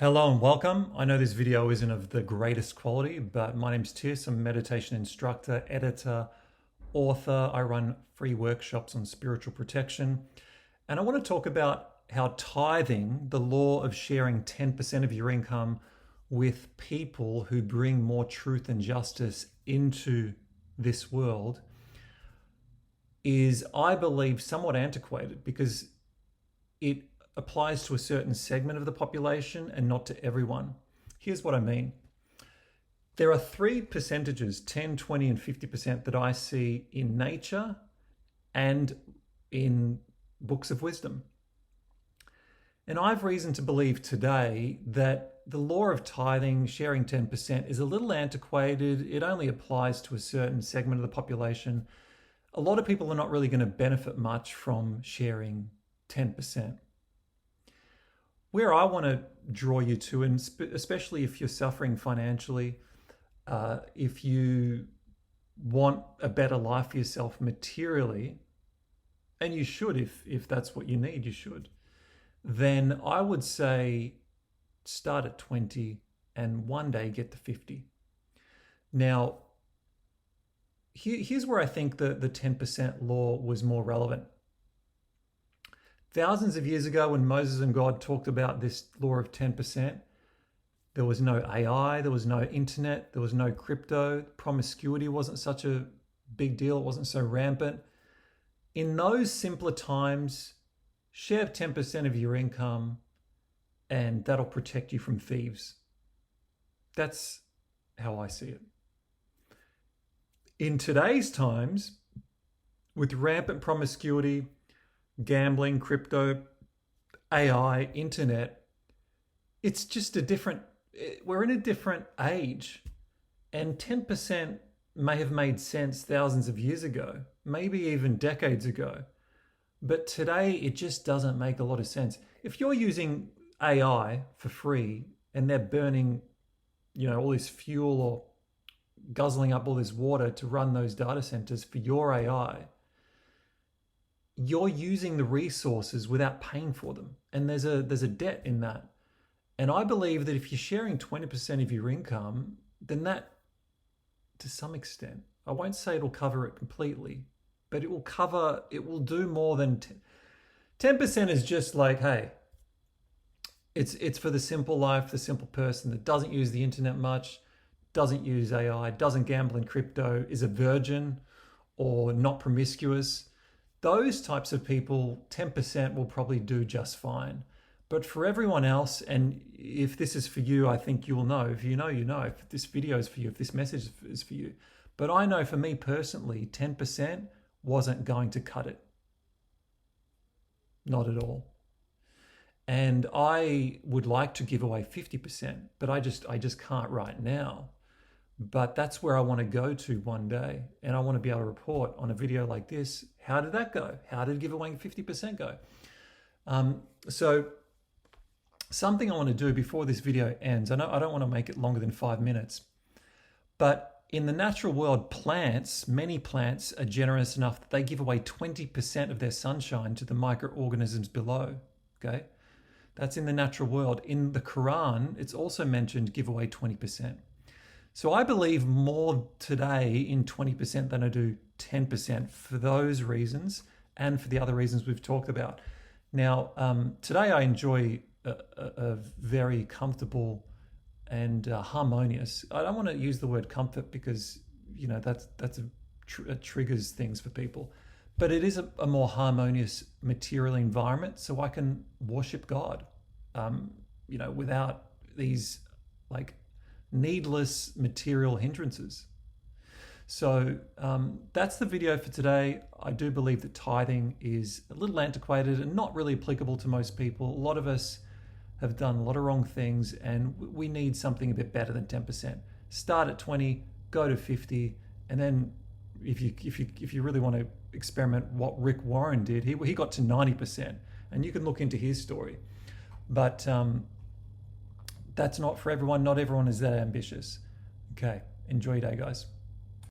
Hello and welcome. I know this video isn't of the greatest quality, but my name's Tis. I'm a meditation instructor, editor, author. I run free workshops on spiritual protection. And I want to talk about how tithing, the law of sharing 10% of your income with people who bring more truth and justice into this world, is, I believe, somewhat antiquated because it applies to a certain segment of the population and not to everyone. Here's what I mean. There are three percentages, 10, 20, and 50%, that I see in nature and in books of wisdom. And I have reason to believe today that the law of tithing, sharing 10%, is a little antiquated. It only applies to a certain segment of the population. A lot of people are not really going to benefit much from sharing 10%. Where I want to draw you to, and especially if you're suffering financially, if you want a better life for yourself materially, and you should, if that's what you need, you should, then I would say start at 20 and one day get to 50. Now, here's where I think the 10% law was more relevant. Thousands of years ago, when Moses and God talked about this law of 10%, there was no AI, there was no internet, there was no crypto. Promiscuity wasn't such a big deal, it wasn't so rampant. In those simpler times, share 10% of your income and that'll protect you from thieves. That's how I see it. In today's times, with rampant promiscuity, gambling, crypto, AI, internet, it's just we're in a different age. And 10% may have made sense thousands of years ago, maybe even decades ago. But today, it just doesn't make a lot of sense. If you're using AI for free and they're burning, all this fuel or guzzling up all this water to run those data centers for your AI, you're using the resources without paying for them. And there's a debt in that. And I believe that if you're sharing 20% of your income, then that, to some extent, I won't say it'll cover it completely, but it will do more than 10% is just like, hey, it's for the simple life, the simple person that doesn't use the internet much, doesn't use AI, doesn't gamble in crypto, is a virgin or not promiscuous. Those types of people, 10% will probably do just fine. But for everyone else, and if this is for you, I think you'll know. If you know, you know. If this video is for you, if this message is for you. But I know for me personally, 10% wasn't going to cut it. Not at all. And I would like to give away 50%, but I just can't right now. But that's where I want to go to one day. And I want to be able to report on a video like this. How did that go? How did giving 50% go? So something I want to do before this video ends, I don't want to make it longer than 5 minutes, but in the natural world, many plants are generous enough that they give away 20% of their sunshine to the microorganisms below, okay? That's in the natural world. In the Quran, it's also mentioned give away 20%. So I believe more today in 20% than I do 10% for those reasons and for the other reasons we've talked about. Now, today I enjoy a very comfortable and harmonious. I don't want to use the word comfort because, that triggers things for people. But it is a more harmonious material environment so I can worship God, without these needless material hindrances. So that's the video for today. I do believe that tithing is a little antiquated and not really applicable to most people. A lot of us have done a lot of wrong things and we need something a bit better than 10%. Start at 20, go to 50, and then if you really want to experiment what Rick Warren did, he got to 90%, and you can look into his story. But that's not for everyone. Not everyone is that ambitious. Okay, enjoy your day, guys.